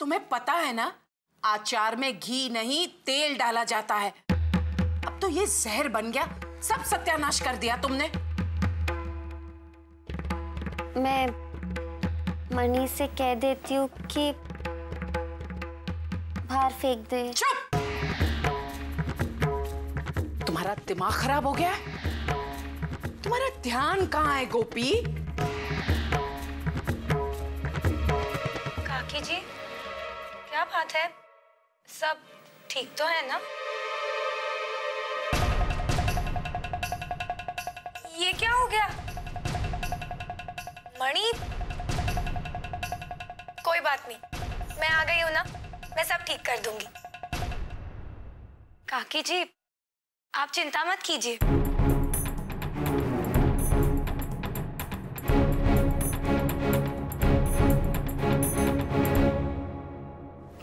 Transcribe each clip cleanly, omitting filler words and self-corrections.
तुम्हें पता है ना, अचार में घी नहीं तेल डाला जाता है। अब तो ये जहर बन गया, सब सत्यानाश कर दिया तुमने। मैं मणि से कह देती हूँ कि बाहर फेंक दे। चुप! तुम्हारा दिमाग खराब हो गया? तुम्हारा ध्यान कहाँ है गोपी? काकी जी, क्या बात है? सब ठीक तो है ना? ये क्या हो गया? मणि, कोई बात नहीं, मैं आ गई हूं ना, मैं सब ठीक कर दूंगी। काकी जी, आप चिंता मत कीजिए।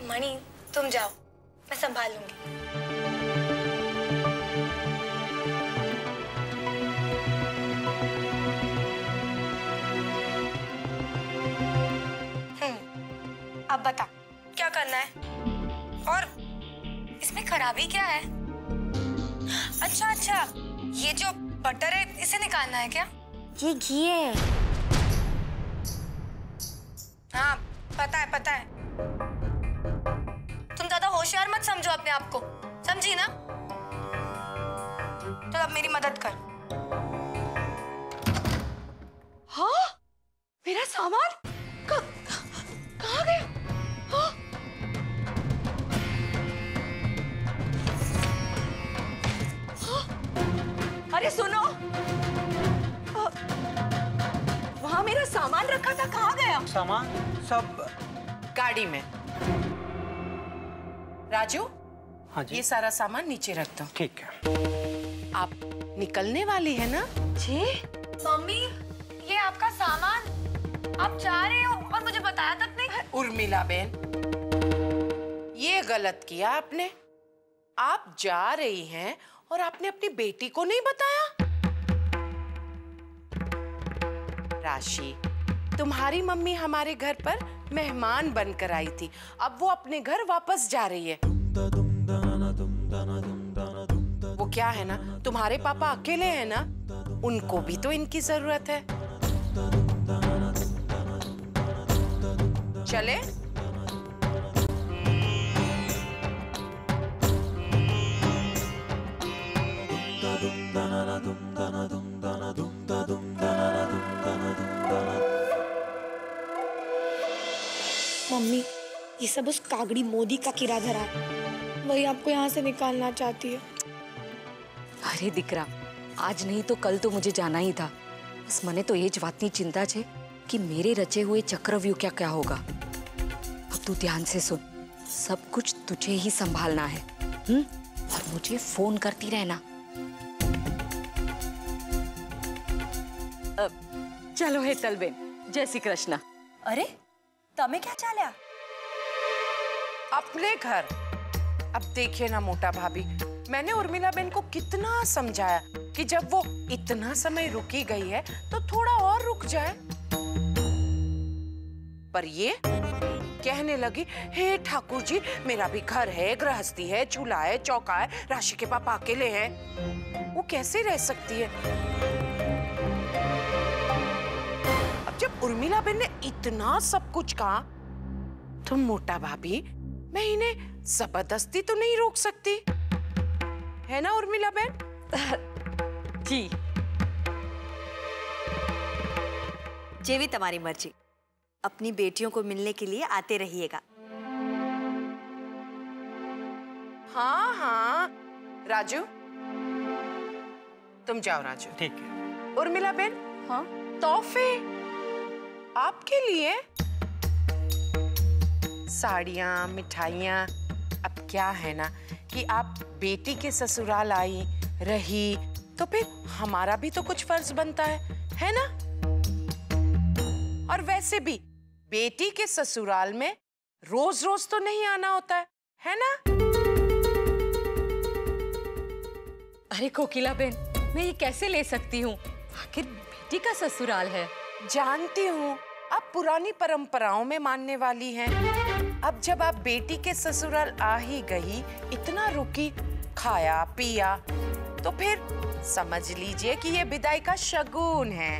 मणि, तुम जाओ, मैं संभाल लूंगी। अब बता, क्या करना है? और इसमें खराबी क्या है? अच्छा, ये जो बटर है इसे निकालना है क्या? ये घी है। हाँ, पता है। तुम ज्यादा होशियार मत समझो अपने आप को, समझी ना? चल अब मेरी मदद कर। हाँ? मेरा सामान कहाँ गया? हाँ? हाँ? अरे सुनो, वहाँ मेरा सामान रखा था, कहाँ गया? सामान सब गाड़ी में। राजू, हाँ जी, ये सारा सामान नीचे रख दो। ठीक है। आप निकलने वाली है ना? जी? मम्मी, ये आपका सामान, आप जा रहे हो और मुझे बताया तक नहीं? उर्मिला बहन, ये गलत किया आपने। आप जा रही हैं और आपने अपनी बेटी को नहीं बताया। राशि, तुम्हारी मम्मी हमारे घर पर मेहमान बनकर आई थी, अब वो अपने घर वापस जा रही है। वो क्या है ना, तुम्हारे पापा अकेले हैं ना, उनको भी तो इनकी जरूरत है। चले? मम्मी, ये सब उस कागड़ी मोदी का किरा धरा है, वही आपको यहाँ से निकालना चाहती है। अरे दिकरा, आज नहीं तो कल तो मुझे जाना ही था। बस मने तो ये बातनी चिंता छे कि मेरे रचे हुए चक्रव्यूह क्या होगा। अब तू ध्यान से सुन, सब कुछ तुझे ही संभालना है, और मुझे फोन करती रहना। चलो हेतल बेन, जय श्री कृष्ण। अरे तमे क्या चाल्या? अपने घर। अब देखिए ना मोटा भाभी, मैंने उर्मिला बेन को कितना समझाया कि जब वो इतना समय रुकी गई है तो थोड़ा और रुक जाए, पर ये कहने लगी, हे ठाकुर जी, मेरा भी घर है, गृहस्थी है, चूल्हा है, चौका है, राशि के पापा अकेले हैं, वो कैसे रह सकती है? अब जब उर्मिला बेन ने इतना सब कुछ कहा तो मोटा भाभी, मैं इन्हें जबरदस्ती तो नहीं रोक सकती, है ना उर्मिला बेन? जी। जेवी तुम्हारी मर्जी, अपनी बेटियों को मिलने के लिए आते रहिएगा। हाँ, राजू, तुम जाओ। राजू, ठीक है। उर्मिला बेन, हाँ? तोहफे आपके लिए, साड़ियाँ, मिठाइयाँ। अब क्या है ना कि आप बेटी के ससुराल आई रही तो फिर हमारा भी तो कुछ फर्ज बनता है ना? और वैसे भी बेटी के ससुराल में रोज रोज तो नहीं आना होता है ना? अरे कोकिला बेन, मैं ये कैसे ले सकती हूँ? आखिर बेटी का ससुराल है। जानती हूँ आप पुरानी परंपराओं में मानने वाली हैं, अब जब आप बेटी के ससुराल आ ही गई, इतना रुकी, खाया पिया, तो फिर समझ लीजिए कि ये विदाई का शगुन है।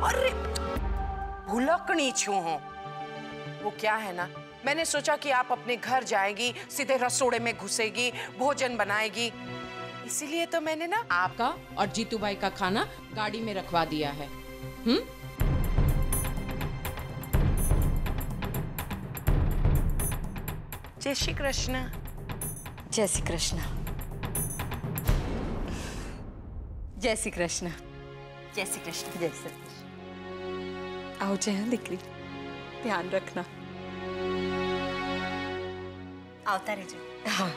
अरे भुलकनी छू हूं। वो क्या है ना, मैंने सोचा कि आप अपने घर जाएगी, सीधे रसोड़े में घुसेगी, भोजन बनाएगी, इसीलिए तो मैंने ना आपका और जीतू भाई का खाना गाड़ी में रखवा दिया है। जय श्री कृष्ण। जय श्री कृष्ण। जय श्री कृष्ण। जय श्री कृष्ण। जय श्री कृष्ण। आओ जय दिकरी, ध्यान रखना। आवता रहे। हाँ।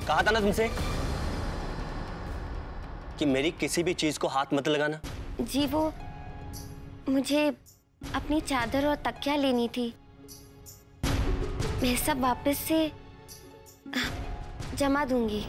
कहा था ना तुमसे कि मेरी किसी भी चीज को हाथ मत लगाना। जी वो मुझे अपनी चादर और तकिया लेनी थी, मैं सब वापस से जमा दूंगी।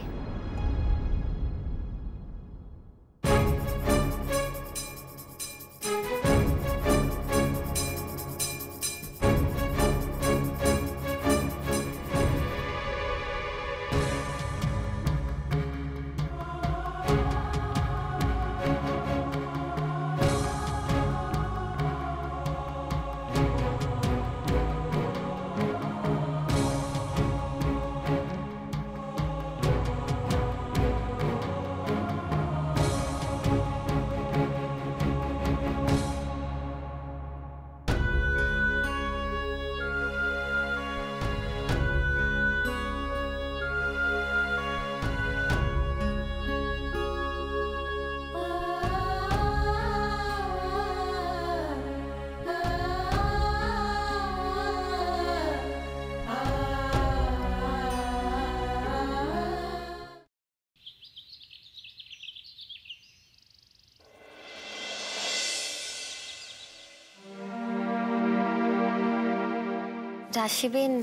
राशिबेन,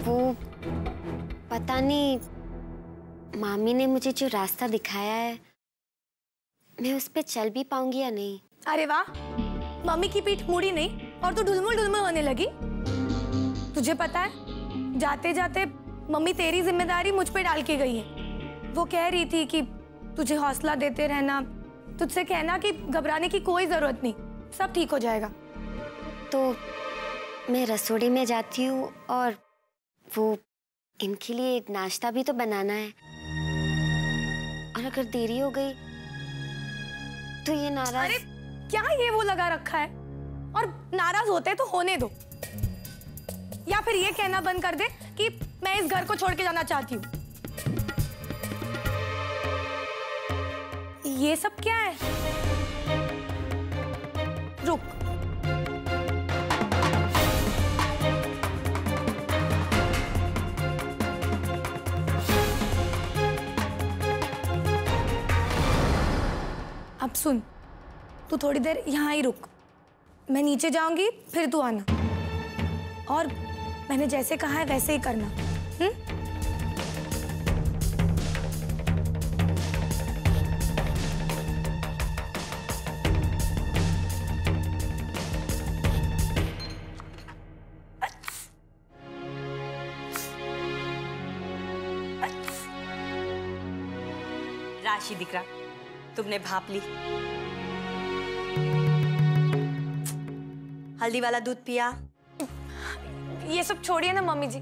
वो पता नहीं मामी ने मुझे जो रास्ता दिखाया है, मैं उस पे चल भी पाऊंगी या नहीं। अरे वाह, मम्मी की पीठ मुड़ी नहीं और तू ढुलमुल ढुलमुल होने लगी। तुझे पता है, जाते जाते मम्मी तेरी जिम्मेदारी मुझ पे डाल के गई है। वो कह रही थी कि तुझे हौसला देते रहना, तुझसे कहना कि घबराने की कोई जरूरत नहीं, सब ठीक हो जाएगा। तो मैं रसोड़ी में जाती हूँ और वो इनके लिए नाश्ता भी तो बनाना है, और अगर देरी हो गई तो ये नाराज। अरे क्या ये वो लगा रखा है, और नाराज होते तो होने दो, या फिर ये कहना बंद कर दे कि मैं इस घर को छोड़ के जाना चाहती हूँ। ये सब क्या है? रुक, अब सुन, तू थोड़ी देर यहाँ ही रुक, मैं नीचे जाऊंगी, फिर तू आना, और मैंने जैसे कहा है वैसे ही करना। राशि दिकरा, तुमने भाप ली? हल्दी वाला दूध पिया। ये सब छोड़िए ना मम्मी जी,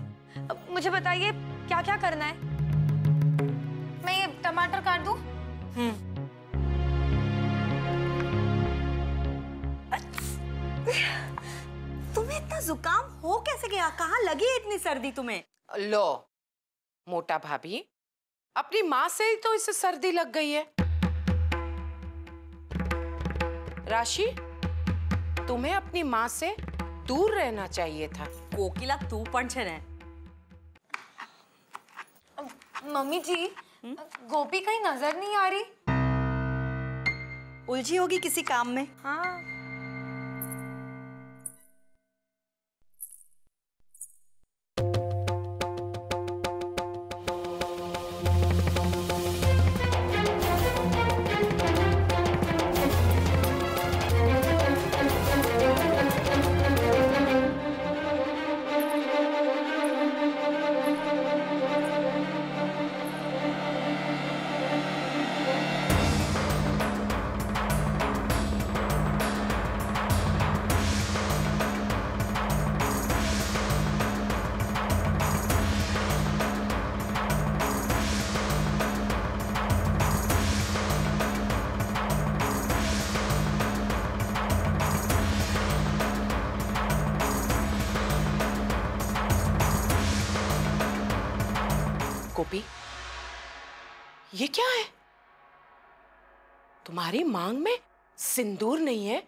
अब मुझे बताइए क्या क्या करना है। मैं ये टमाटर काट दूं? तुम्हें इतना जुकाम हो कैसे गया? कहाँ लगी है इतनी सर्दी तुम्हें? लो मोटा भाभी, अपनी माँ से ही तो इसे सर्दी लग गई है। राशि, तुम्हें अपनी माँ से दूर रहना चाहिए था। कोकिला तू पण छे ने। मम्मी जी, गोपी कहीं नजर नहीं आ रही। उलझी होगी किसी काम में। हाँ। गोपी, ये क्या है? तुम्हारी मांग में सिंदूर नहीं है,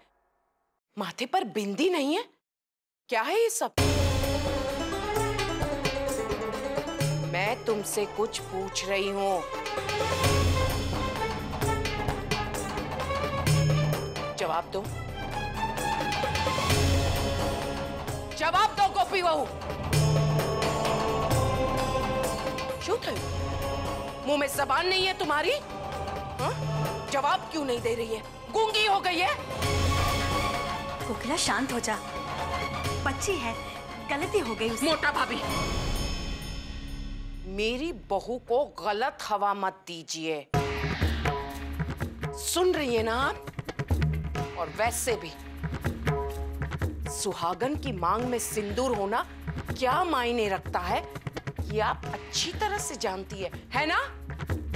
माथे पर बिंदी नहीं है, क्या है ये सब? मैं तुमसे कुछ पूछ रही हूं। जवाब दो, जवाब दो गोपी बहू। क्यों थे? मुंह में जबान नहीं है तुम्हारी? हाँ? जवाब क्यों नहीं दे रही है? गूंगी हो गई है? कोकिला शांत हो जा, बच्ची है, गलती हो गई उससे। मोटा भाभी, मेरी बहू को गलत हवा मत दीजिए। सुन रही है ना आप? और वैसे भी सुहागन की मांग में सिंदूर होना क्या मायने रखता है, ये आप अच्छी तरह से जानती है ना?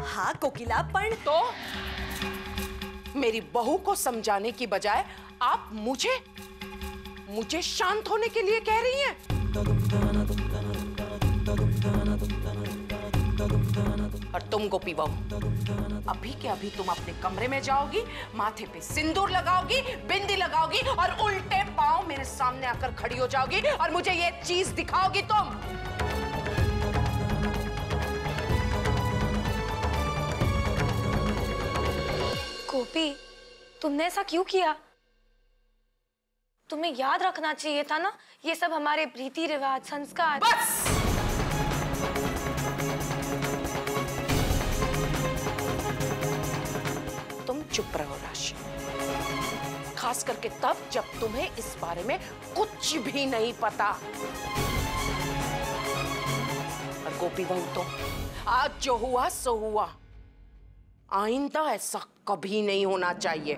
हाँ कोकिला, पर तो मेरी बहू को समझाने की बजाय आप मुझे शांत होने के लिए कह रही हैं। और तुम गोपी बहू, अभी के अभी तुम अपने कमरे में जाओगी, माथे पे सिंदूर लगाओगी, बिंदी लगाओगी और उल्टे पांव मेरे सामने आकर खड़ी हो जाओगी और मुझे ये चीज दिखाओगी तुम। गोपी, तुमने ऐसा क्यों किया? तुम्हें याद रखना चाहिए था ना, ये सब हमारे रीति रिवाज, संस्कार। बस! तुम चुप रहो राशि, खास करके तब जब तुम्हें इस बारे में कुछ भी नहीं पता। और गोपी बहू, तो आज जो हुआ सो हुआ, आइंदा ऐसा कभी नहीं होना चाहिए।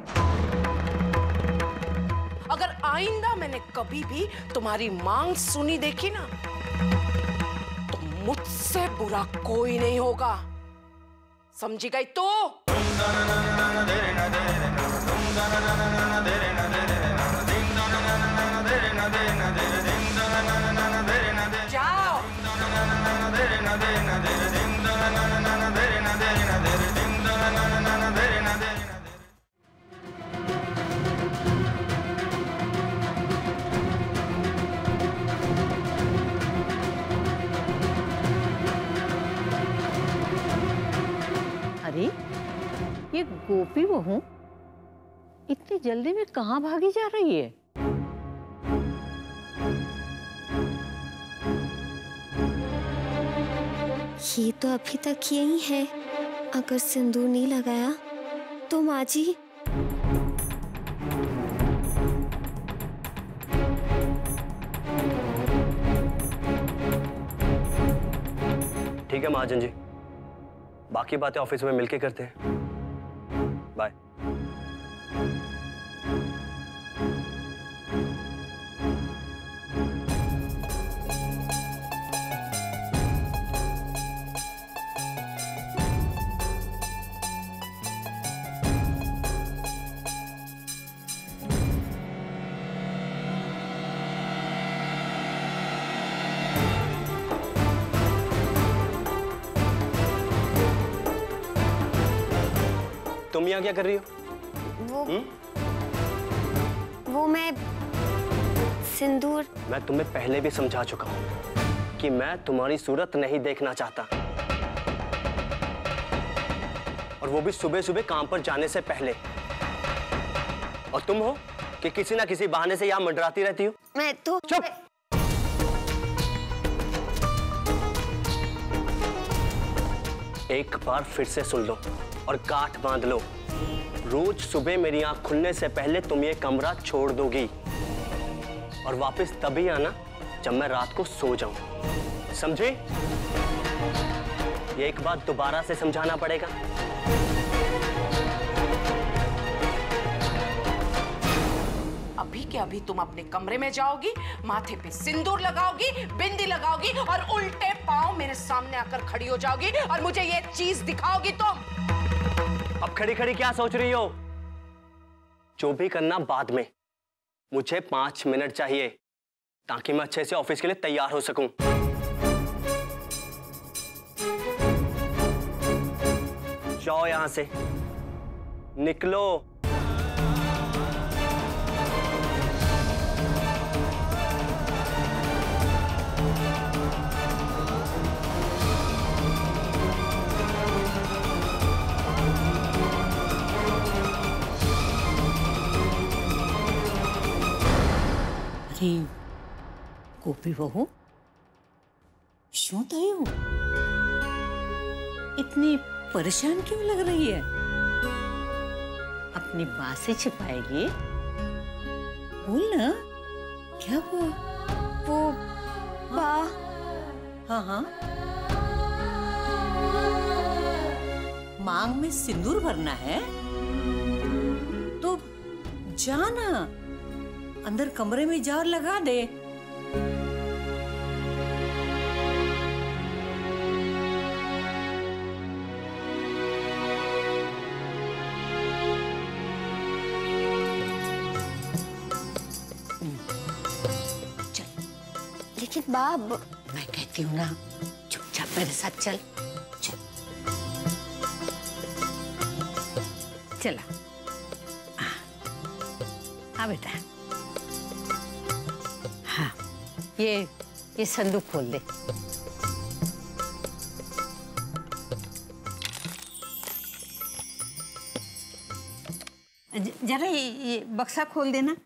अगर आइंदा मैंने कभी भी तुम्हारी मांग सुनी देखी ना, तो मुझसे बुरा कोई नहीं होगा, समझी गई? तो जाओ। अरे ये गोपी बहू इतनी जल्दी में कहाँ भागी जा रही है? ये तो अभी तक यही है। अगर सिंदूर नहीं लगाया तो माँ जी। ठीक है महाजन जी, बाकी बातें ऑफिस में मिलके करते हैं। बाय। तुम यहाँ क्या कर रही हो? वो मैं सिंदूर। मैं तुम्हें पहले भी समझा चुका हूँ कि मैं तुम्हारी सूरत नहीं देखना चाहता, और वो भी सुबह सुबह काम पर जाने से पहले। और तुम हो कि किसी ना किसी बहाने से यहाँ मंडराती रहती हो। मैं तो चुप। एक बार फिर से सुन लो और गांठ बांध लो। रोज सुबह मेरी आंख खुलने से पहले तुम ये कमरा छोड़ दोगी, और वापस तभी आना जब मैं रात को सो जाऊं, समझे? ये एक बात दोबारा से समझाना पड़ेगा। अभी के अभी तुम अपने कमरे में जाओगी, माथे पे सिंदूर लगाओगी, बिंदी लगाओगी और उल्टे पांव मेरे सामने आकर खड़ी हो जाओगी और मुझे ये चीज दिखाओगी तुम। अब खड़ी खड़ी क्या सोच रही हो? जो भी करना बाद में, मुझे 5 मिनट चाहिए ताकि मैं अच्छे से ऑफिस के लिए तैयार हो सकूं। जाओ यहां से, निकलो। अरे गोपी बहू, क्यों आई हो? इतनी परेशान क्यों लग रही है? अपनी बात से छिपाएगी? बोल ना, क्या हुआ? वो बा। हाँ हाँ, मांग में सिंदूर भरना है तो जाना, अंदर कमरे में जा और लगा दे। लेकिन बाब, मैं कहती हूँ ना, चुपचाप मेरे साथ चल। चल, चला। हाँ बेटा, हाँ, ये संदूक खोल दे। जरा ये बक्सा खोल देना।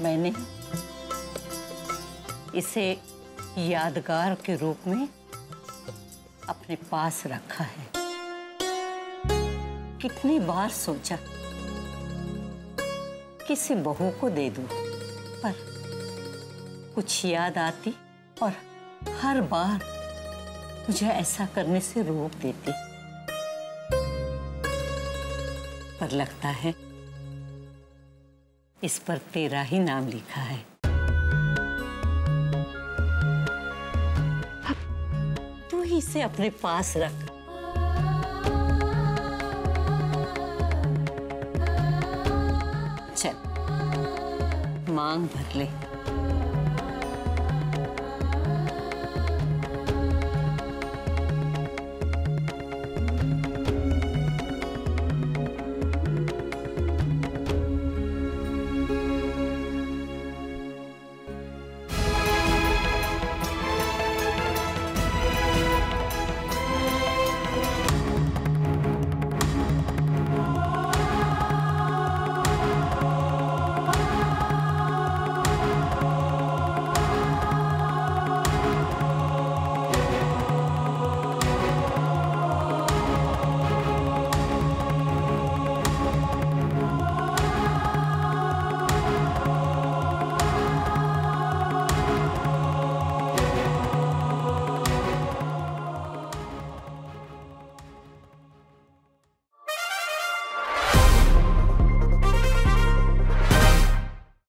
मैंने इसे यादगार के रूप में अपने पास रखा है। कितनी बार सोचा किसी बहू को दे दूं, पर कुछ याद आती और हर बार मुझे ऐसा करने से रोक देती। पर लगता है इस पर तेरा ही नाम लिखा है। अब तू ही इसे अपने पास रख। चल, मांग भर ले।